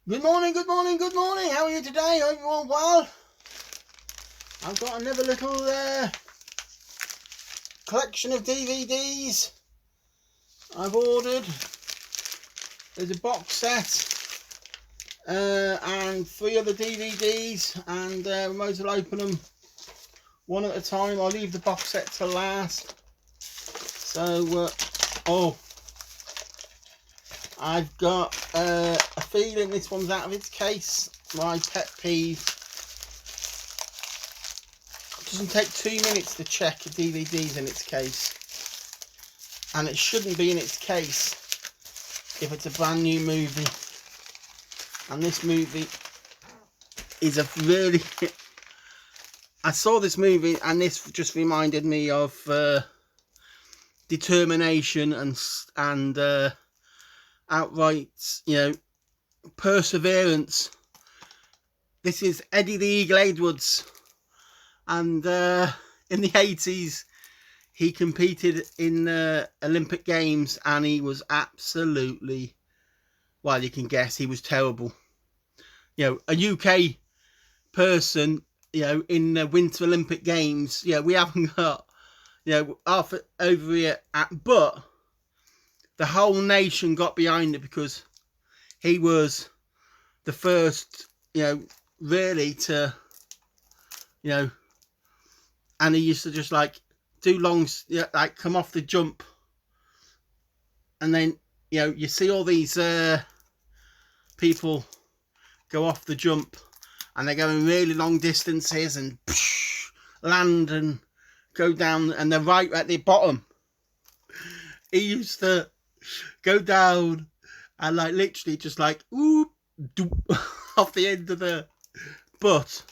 Good morning, good morning, good morning. How are you today? Hope you're all well. I've got another little collection of DVDs I've ordered. There's a box set and 3 other DVDs, and we might as well open them one at a time. I'll leave the box set to last. So, I've got a feeling this one's out of its case. My pet peeve. It doesn't take 2 minutes to check a DVD's in its case, and it shouldn't be in its case if it's a brand new movie. And this movie is a really I saw this movie and this just reminded me of determination and outright, perseverance. This is Eddie the Eagle Edwards, and in the 80s he competed in Olympic Games, and he was absolutely, well, you can guess, he was terrible. A UK person, in the Winter Olympic Games, we haven't got, half over here, but the whole nation got behind it because he was the first, really to, and he used to just do long, come off the jump, and then, you see all these people go off the jump and they're going really long distances and land and go down, and they're right at the bottom. He used to go down and literally just ooh, off the end of but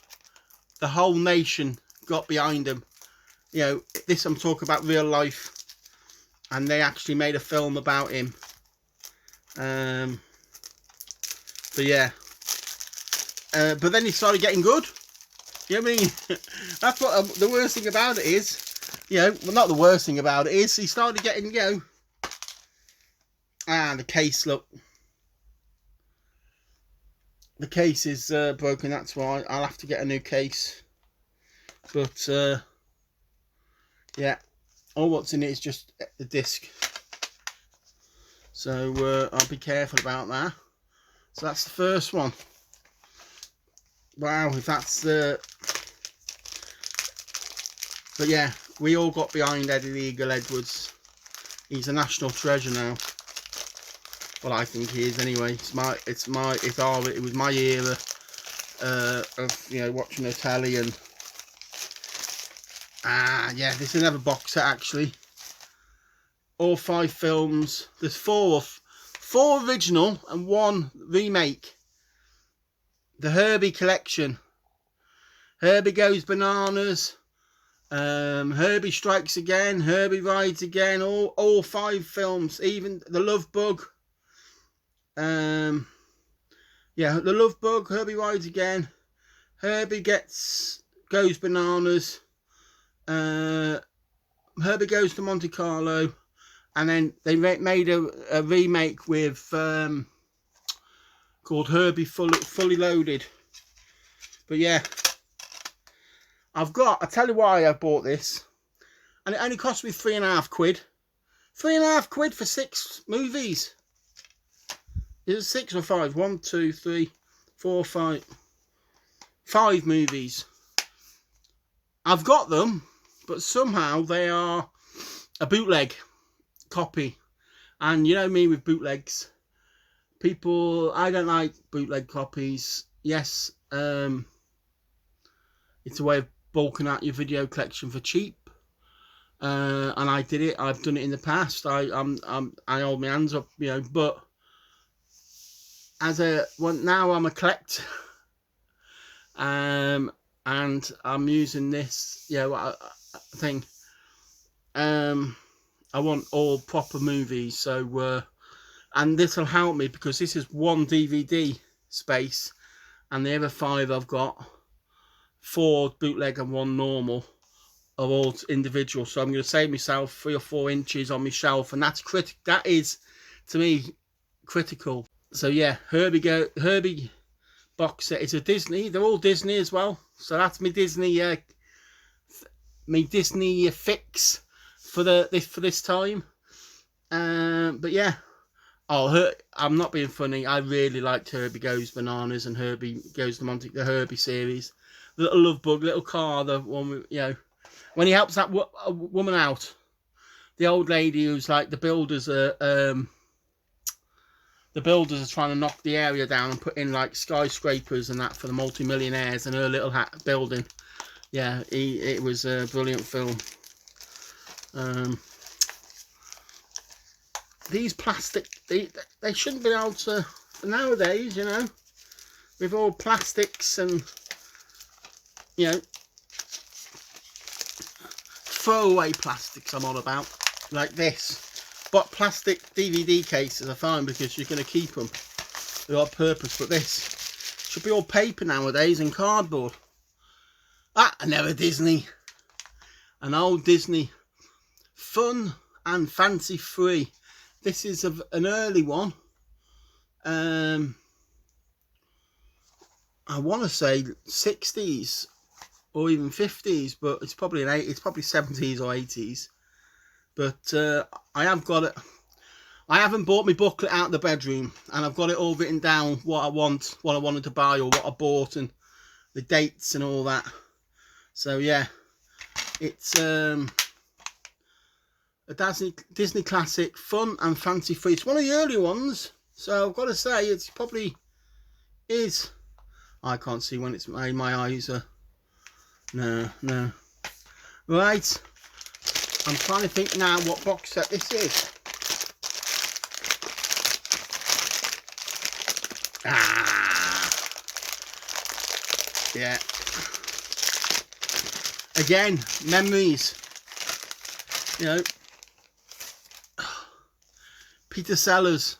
the whole nation got behind him. This, I'm talking about real life, and they actually made a film about him. But yeah, but then he started getting good. You know what I mean? That's what the worst thing about it is. Well, not the worst thing about it is he started getting, the case, look. The case is broken, that's why I'll have to get a new case. But, yeah, all what's in it is just the disc. So, I'll be careful about that. So that's the first one. Wow, if that's but yeah, we all got behind Eddie the Eagle Edwards. He's a national treasure now. Well, I think he is anyway. It was my era of watching the telly, and yeah, this is another box set actually. All 5 films. There's 4 original and 1 remake. The Herbie collection. Herbie Goes Bananas. Herbie Strikes Again. Herbie Rides Again. All 5 films. Even The Love Bug. Yeah, The Love Bug. Herbie Rides Again. Herbie Goes Bananas. Herbie Goes to Monte Carlo. And then they made a remake with called Herbie Fully Loaded. But yeah, I tell you why I bought this, and it only cost me £3.50. £3.50 for 6 movies. Is it 6 or 5? 1, 2, 3, 4, 5. 5 movies. I've got them, but somehow they are a bootleg copy. And you know me with bootlegs. I don't like bootleg copies. Yes, it's a way of bulking out your video collection for cheap. And I did it. I've done it in the past. I hold my hands up, but now I'm a collector. And I'm using this, thing. I want all proper movies, so and this will help me because this is 1 DVD space, and the other 5 I've got 4 bootleg and 1 normal are all individual. So I'm going to save myself 3 or 4 inches on my shelf, and that is to me critical. So yeah, Herbie box set. It's a Disney. They're all Disney as well. So that's my Disney fix for this time. But yeah. Oh, I'm not being funny. I really liked Herbie Goes Bananas and Herbie Goes to Monte, the Herbie series. The little love bug, little car, the one with, when he helps that woman out, the old lady who's like the builders are trying to knock the area down and put in like skyscrapers and that for the multi-millionaires, and her little building. Yeah, it was a brilliant film. These plastic, they shouldn't be able to, nowadays, with all plastics and, throwaway plastics I'm on about, like this. But plastic DVD cases are fine because you're going to keep them without purpose, but this should be all paper nowadays and cardboard. Another Disney. An old Disney. Fun and Fancy Free. This is an early one. I want to say 60s or even 50s, but it's probably it's probably 70s or 80s. But I have got it. I haven't bought my booklet out of the bedroom, and I've got it all written down what I wanted to buy, or what I bought, and the dates and all that. So yeah, it's a Disney classic, Fun and Fancy Free. It's one of the early ones, so I've got to say it's probably is. I can't see when it's made. My eyes are no. Right, I'm trying to think now what box set this is. Yeah. Again, memories. Peter Sellers,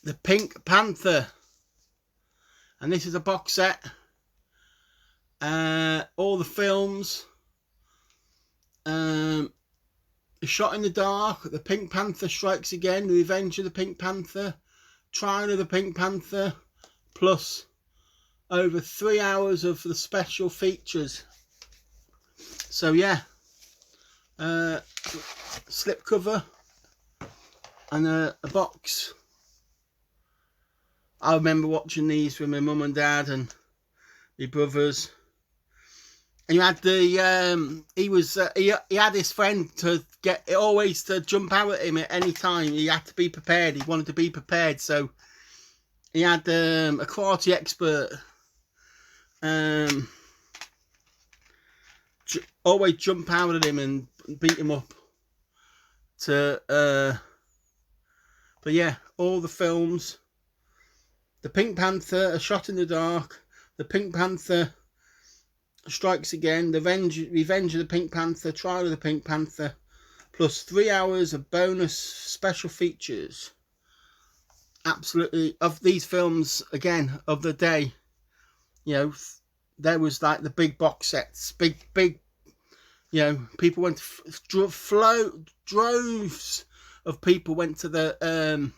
The Pink Panther, and this is a box set. All the films. Shot in the Dark, The Pink Panther Strikes Again, The Revenge of the Pink Panther, Trial of the Pink Panther, plus over 3 hours of the special features. So yeah, slipcover and a box. I remember watching these with my mum and dad and my brothers. And you had the he had his friend to always to jump out at him at any time. He had to be prepared. He wanted to be prepared, so he had a karate expert always jump out at him and beat him up. But yeah, all the films. The Pink Panther, A Shot in the Dark, The Pink Panther Strikes Again, The Revenge of the Pink Panther, Trial of the Pink Panther, plus 3 hours of bonus special features. Absolutely, of these films, again, of the day, there was like the big box sets, big, people went droves of people went to the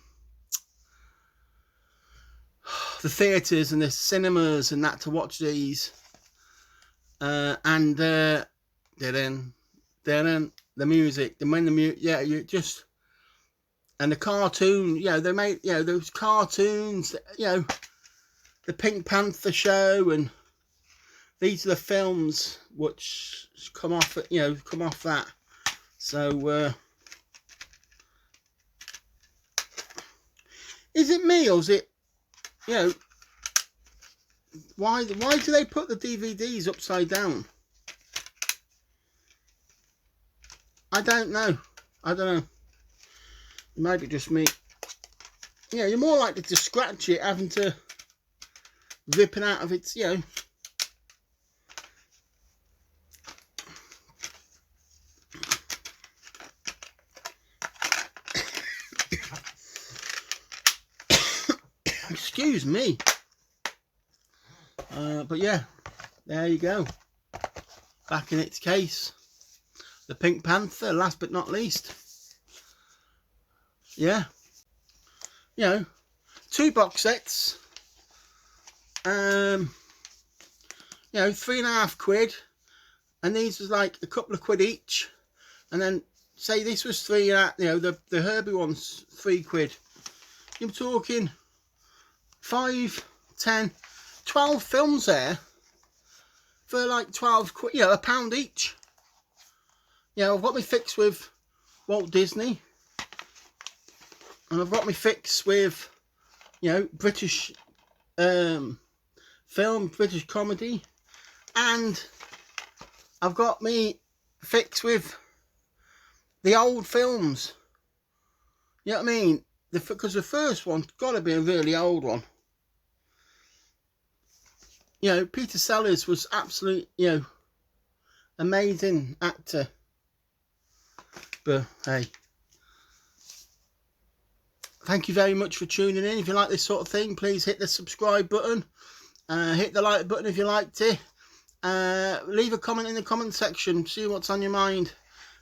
theatres and the cinemas and that to watch these. And the music, you just, and the cartoon, they made, those cartoons, the Pink Panther show, and these are the films which come off that. So is it me, or is it, why do they put the DVDs upside down? I don't know. Maybe just me. You're more likely to scratch it, having to rip it out of its, Excuse me. But yeah, there you go. Back in its case. The Pink Panther, last but not least. Yeah. you know, 2 box sets, you know, £3.50, and these was like a couple of quid each, and then say this was 3, you know, the Herbie one's £3. You're talking 5, 10, 12 films there for like 12 quid, you know, £1 each. You know, I've got me fix with Walt Disney, and I've got me fix with, you know, British film, British comedy, and I've got me fix with the old films. You know what I mean? Because the first one's got to be a really old one. You know, Peter Sellers was absolute, you know, amazing actor. But hey, thank you very much for tuning in. If you like this sort of thing, please hit the subscribe button, hit the like button if you liked it, leave a comment in the comment section, see what's on your mind.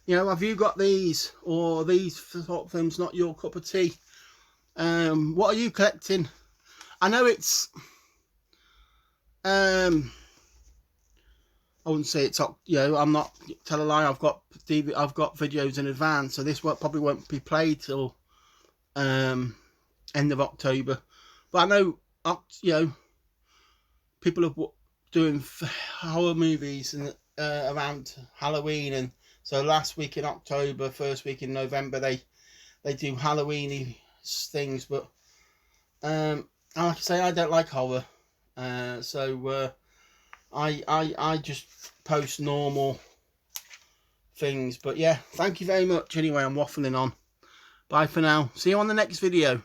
You know, have you got these, or these sort of films not your cup of tea? What are you collecting? I know it's I wouldn't say it's, you know, I'm not, tell a lie, I've got videos in advance, so this probably won't be played till end of October. But I know, you know, people are doing horror movies and around Halloween, and so last week in October, first week in November, they do Halloweeny things. But like I say, I don't like horror, so I just post normal things. But yeah, thank you very much. Anyway, I'm waffling on. Bye for now. See you on the next video.